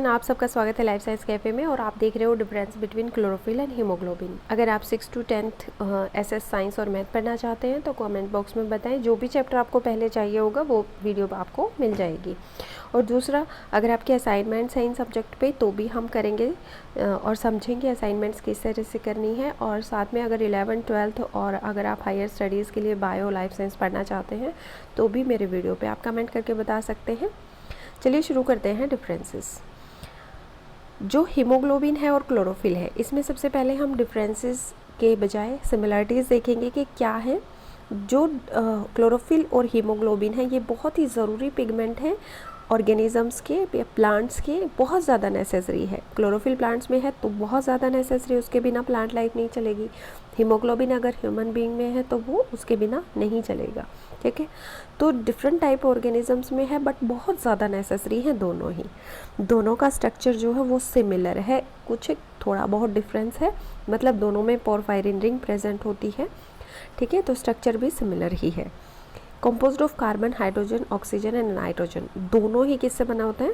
आप सबका स्वागत है लाइफ साइंस कैफ़े में और आप देख रहे हो difference between chlorophyll and haemoglobin. अगर आप 6 to 10th एसएस साइंस और मैथ पढ़ना चाहते हैं तो कमेंट बॉक्स में बताएं। जो भी चैप्टर आपको पहले चाहिए होगा वो वीडियो आपको मिल जाएगी। और दूसरा, अगर आपके असाइनमेंट्स हैं इन सब्जेक्ट पे तो भी हम करेंगे और समझेंगे असाइनमेंट्स किस तरह से करनी है। और साथ में अगर 11th 12th और अगर आप हायर स्टडीज़ के लिए बायो लाइफ साइंस पढ़ना चाहते हैं तो भी मेरे वीडियो पर आप कमेंट करके बता सकते हैं। चलिए शुरू करते हैं डिफरेंसेस। जो हीमोग्लोबिन है और क्लोरोफिल है, इसमें सबसे पहले हम डिफरेंसेस के बजाय सिमिलरिटीज़ देखेंगे कि क्या है। जो क्लोरोफिल और हीमोग्लोबिन है ये बहुत ही ज़रूरी पिगमेंट है ऑर्गेनिजम्स के, प्लांट्स के, बहुत ज़्यादा नेसेसरी है। क्लोरोफिल प्लांट्स में है तो बहुत ज़्यादा नेसेसरी, उसके बिना प्लांट लाइफ नहीं चलेगी। हीमोग्लोबिन अगर ह्यूमन बीइंग में है तो वो उसके बिना नहीं चलेगा। ठीक है, तो डिफरेंट टाइप ऑर्गेनिजम्स में है बट बहुत ज़्यादा नेसेसरी है दोनों ही। दोनों का स्ट्रक्चर जो है वो सिमिलर है, कुछ थोड़ा बहुत डिफरेंस है, मतलब दोनों में पोरफायरिन रिंग प्रेजेंट होती है। ठीक है, तो स्ट्रक्चर भी सिमिलर ही है। Composed of carbon, hydrogen, oxygen and nitrogen. दोनों ही किससे बना होता है?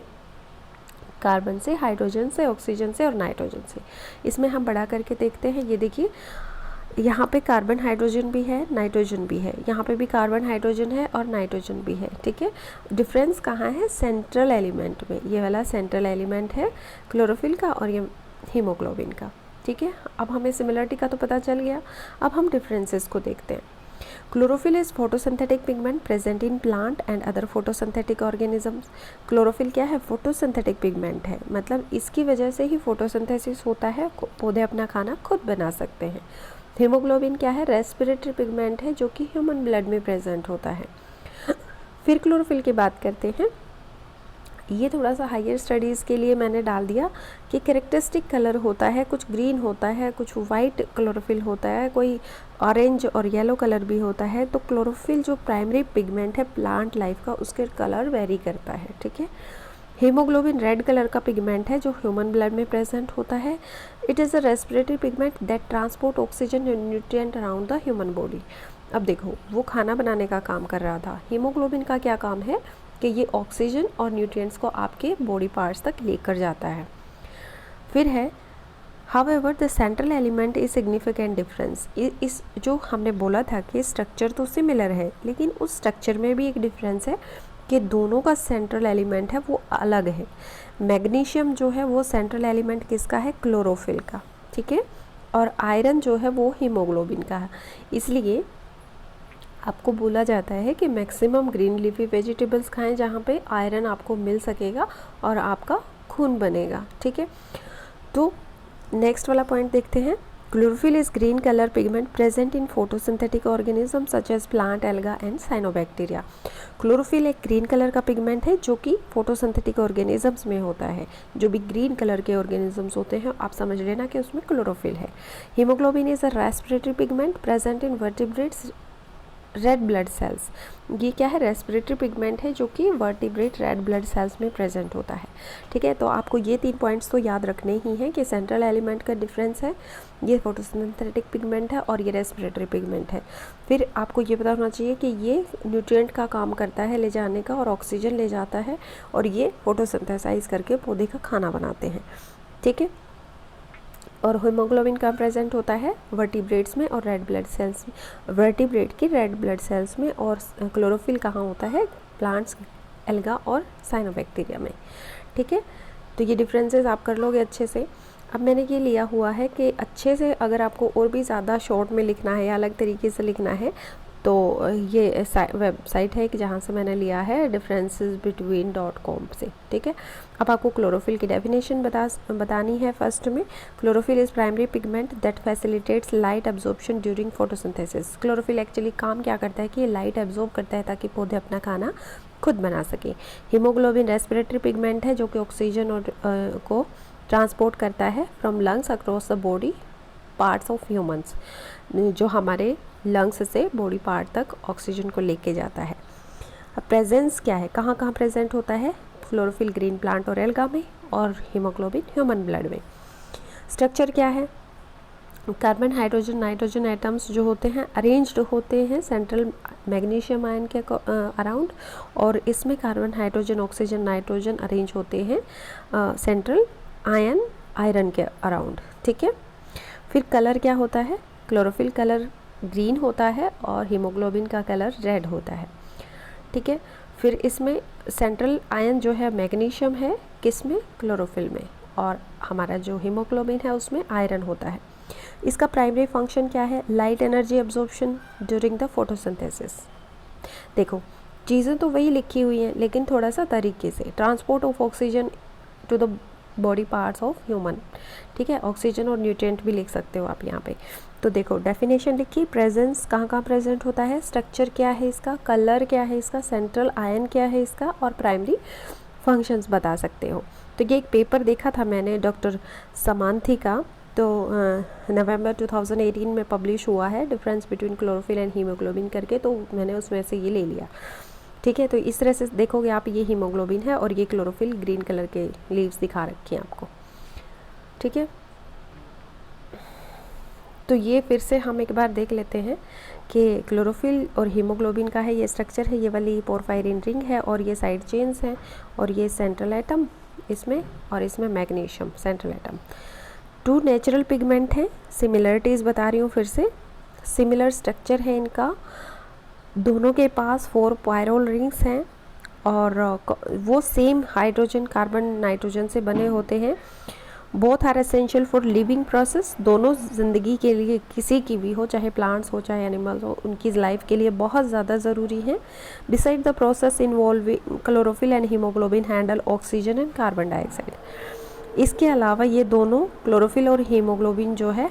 कार्बन से, हाइड्रोजन से, ऑक्सीजन से और नाइट्रोजन से। इसमें हम बढ़ा करके देखते हैं। ये देखिए, यहाँ पे कार्बन हाइड्रोजन भी है, नाइट्रोजन भी है, यहाँ पे भी कार्बन हाइड्रोजन है और नाइट्रोजन भी है। ठीक है, डिफरेंस कहाँ है? सेंट्रल एलिमेंट में। ये वाला सेंट्रल एलिमेंट है क्लोरोफिल का और ये हीमोग्लोबिन का। ठीक है, अब हमें सिमिलरिटी का तो पता चल गया, अब हम डिफरेंसेस को देखते हैं। Chlorophyll is photosynthetic pigment present in plant and other photosynthetic organisms. Chlorophyll क्या है? फोटोसिंथेटिक पिगमेंट है, मतलब इसकी वजह से ही फोटोसिंथेसिस होता है, पौधे अपना खाना खुद बना सकते हैं। हीमोग्लोबिन क्या है? रेस्पिरेटरी पिगमेंट है जो कि ह्यूमन ब्लड में प्रेजेंट होता है। फिर क्लोरोफिल की बात करते हैं। ये थोड़ा सा हायर स्टडीज़ के लिए मैंने डाल दिया कि कैरेक्टरिस्टिक कलर होता है, कुछ ग्रीन होता है, कुछ वाइट क्लोरोफिल होता है, कोई ऑरेंज और येलो कलर भी होता है। तो क्लोरोफिल जो प्राइमरी पिगमेंट है प्लांट लाइफ का, उसके कलर वेरी करता है। ठीक है, हीमोग्लोबिन रेड कलर का पिगमेंट है जो ह्यूमन ब्लड में प्रेजेंट होता है। It is a respiratory pigment that transport oxygen and nutrient around the human body. अब देखो, वो खाना बनाने का काम कर रहा था, हीमोग्लोबिन का क्या काम है कि ये ऑक्सीजन और न्यूट्रिएंट्स को आपके बॉडी पार्ट्स तक लेकर जाता है। फिर है however the central element is significant difference. इस जो हमने बोला था कि स्ट्रक्चर तो सिमिलर है लेकिन उस स्ट्रक्चर में भी एक डिफरेंस है कि दोनों का सेंट्रल एलिमेंट है वो अलग है। मैग्नीशियम जो है वो सेंट्रल एलिमेंट किसका है? क्लोरोफिल का। ठीक है, और आयरन जो है वो हीमोग्लोबिन का है। इसलिए आपको बोला जाता है कि मैक्सिमम ग्रीन लीफी वेजिटेबल्स खाएं जहाँ पे आयरन आपको मिल सकेगा और आपका खून बनेगा। ठीक है, तो नेक्स्ट वाला पॉइंट देखते हैं। Chlorophyll is green colour pigment present in photosynthetic organism such as plant, alga and cyanobacteria. Chlorophyll एक ग्रीन कलर का पिगमेंट है जो कि फोटोसिंथेटिक ऑर्गेनिजम्स में होता है। जो भी ग्रीन कलर के ऑर्गेनिजम्स होते हैं आप समझ लेना कि उसमें क्लोरोफिल है। Haemoglobin is a respiratory pigment present in vertebrates red blood cells. ये क्या है? रेस्पिरेटरी पिगमेंट है जो कि वर्टिब्रेट रेड ब्लड सेल्स में प्रेजेंट होता है। ठीक है, तो आपको ये 3 पॉइंट्स तो याद रखने ही हैं कि सेंट्रल एलिमेंट का डिफरेंस है, ये फोटोसिंथेटिक पिगमेंट है और ये रेस्पिरेटरी पिगमेंट है। फिर आपको ये पता होना चाहिए कि ये न्यूट्रिएंट का काम करता है ले जाने का और ऑक्सीजन ले जाता है, और ये फोटोसिंथेसाइज करके पौधे का खाना बनाते हैं। ठीक है, और हीमोग्लोबिन कहाँ प्रेजेंट होता है? वर्टिब्रेट्स में और रेड ब्लड सेल्स में, वर्टिब्रेट की रेड ब्लड सेल्स में। और क्लोरोफिल कहाँ होता है? प्लांट्स, एल्गा और साइनोबैक्टीरिया में। ठीक है, तो ये डिफरेंसेस आप कर लोगे अच्छे से। अब मैंने ये लिया हुआ है कि अच्छे से अगर आपको और भी ज़्यादा शॉर्ट में लिखना है या अलग तरीके से लिखना है तो ये वेबसाइट है कि जहाँ से मैंने लिया है differencesbetween.com से। ठीक है, अब आपको क्लोरोफिल की डेफिनेशन बतानी है। फर्स्ट में, chlorophyll is primary pigment that facilitates light absorption during photosynthesis. Chlorophyll actually काम क्या करता है कि ये लाइट एब्जॉर्ब करता है ताकि पौधे अपना खाना खुद बना सके। हीमोग्लोबिन रेस्पिरेटरी पिगमेंट है जो कि ऑक्सीजन और को ट्रांसपोर्ट करता है from lungs across the body parts of humans, जो हमारे लंग्स से बॉडी पार्ट तक ऑक्सीजन को लेके जाता है। अब प्रेजेंस क्या है? कहाँ कहाँ प्रेजेंट होता है? क्लोरोफिल ग्रीन प्लांट और एल्गा में, और हीमोग्लोबिन ह्यूमन ब्लड में। स्ट्रक्चर क्या है? कार्बन, हाइड्रोजन, नाइट्रोजन एटम्स जो होते हैं अरेंज्ड होते हैं सेंट्रल मैग्नीशियम आयन के अराउंड, और इसमें carbon, hydrogen, oxygen, nitrogen arrange होते हैं सेंट्रल आयन आयरन के अराउंड। ठीक है, फिर कलर क्या होता है, क्लोरोफिल कलर ग्रीन होता है और हीमोग्लोबिन का कलर रेड होता है। ठीक है, फिर इसमें सेंट्रल आयन जो है मैग्नीशियम है किस में, क्लोरोफिल में, और हमारा जो हीमोग्लोबिन है उसमें आयरन होता है। इसका प्राइमरी फंक्शन क्या है, light energy absorption during the photosynthesis. देखो चीज़ें तो वही लिखी हुई हैं लेकिन थोड़ा सा तरीके से, transport of oxygen to the body parts of human. ठीक है, ऑक्सीजन और न्यूट्रिएंट भी लिख सकते हो आप यहाँ पे। तो देखो डेफिनेशन लिखी, प्रेजेंस कहाँ कहाँ प्रेजेंट होता है, स्ट्रक्चर क्या है इसका, कलर क्या है इसका, सेंट्रल आयन क्या है इसका, और प्राइमरी फंक्शंस बता सकते हो। तो ये एक पेपर देखा था मैंने डॉक्टर समांथी का, तो नवंबर 2018 में पब्लिश हुआ है, difference between chlorophyll and haemoglobin करके, तो मैंने उसमें से ये ले लिया। ठीक है, तो इस तरह से देखोगे आप, ये हीमोग्लोबिन है और ये क्लोरोफिल ग्रीन कलर के लीव्स दिखा रखी हैं आपको। ठीक है, तो ये फिर से हम एक बार देख लेते हैं कि क्लोरोफिल और हीमोग्लोबिन का है ये स्ट्रक्चर है, ये वाली पोरफायरिन रिंग है और ये साइड चेन्स हैं, और ये सेंट्रल एटम इसमें, और इसमें magnesium central atom. 2 natural pigment हैं, सिमिलरिटीज़ बता रही हूँ फिर से, सिमिलर स्ट्रक्चर है इनका, दोनों के पास 4 पायरोल रिंग्स हैं और वो सेम हाइड्रोजन, कार्बन, नाइट्रोजन से बने होते हैं। Both are essential for living process, दोनों ज़िंदगी के लिए, किसी की भी हो, चाहे प्लांट्स हो चाहे एनिमल्स हो, उनकी लाइफ के लिए बहुत ज़्यादा ज़रूरी है। Beside the process involving chlorophyll and haemoglobin handle oxygen and carbon dioxide. इसके अलावा ये दोनों क्लोरोफिल और हीमोग्लोबिन जो है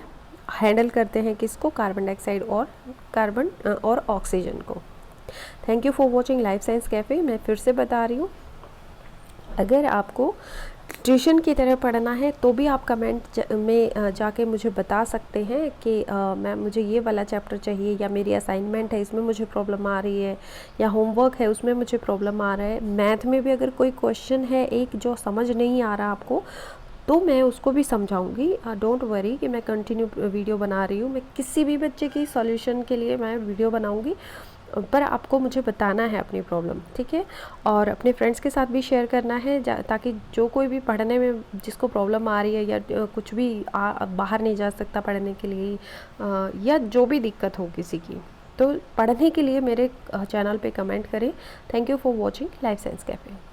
हैंडल करते हैं किसको, कार्बन डाइऑक्साइड और कार्बन और ऑक्सीजन को। Thank you for watching life science cafe. मैं फिर से बता रही हूँ, अगर आपको ट्यूशन की तरह पढ़ना है तो भी आप कमेंट में जाके मुझे बता सकते हैं कि मैम मुझे ये वाला चैप्टर चाहिए, या मेरी असाइनमेंट है इसमें मुझे प्रॉब्लम आ रही है, या होमवर्क है उसमें मुझे प्रॉब्लम आ रहा है। मैथ में भी अगर कोई क्वेश्चन है एक जो समझ नहीं आ रहा आपको, तो मैं उसको भी समझाऊंगी। डोंट वरी कि मैं कंटिन्यू वीडियो बना रही हूँ, मैं किसी भी बच्चे की सॉल्यूशन के लिए मैं वीडियो बनाऊंगी, पर आपको मुझे बताना है अपनी प्रॉब्लम। ठीक है, और अपने फ्रेंड्स के साथ भी शेयर करना है ताकि जो कोई भी पढ़ने में जिसको प्रॉब्लम आ रही है, या कुछ भी बाहर नहीं जा सकता पढ़ने के लिए, या जो भी दिक्कत हो किसी की, तो पढ़ने के लिए मेरे चैनल पे कमेंट करें। Thank you for watching life science cafe.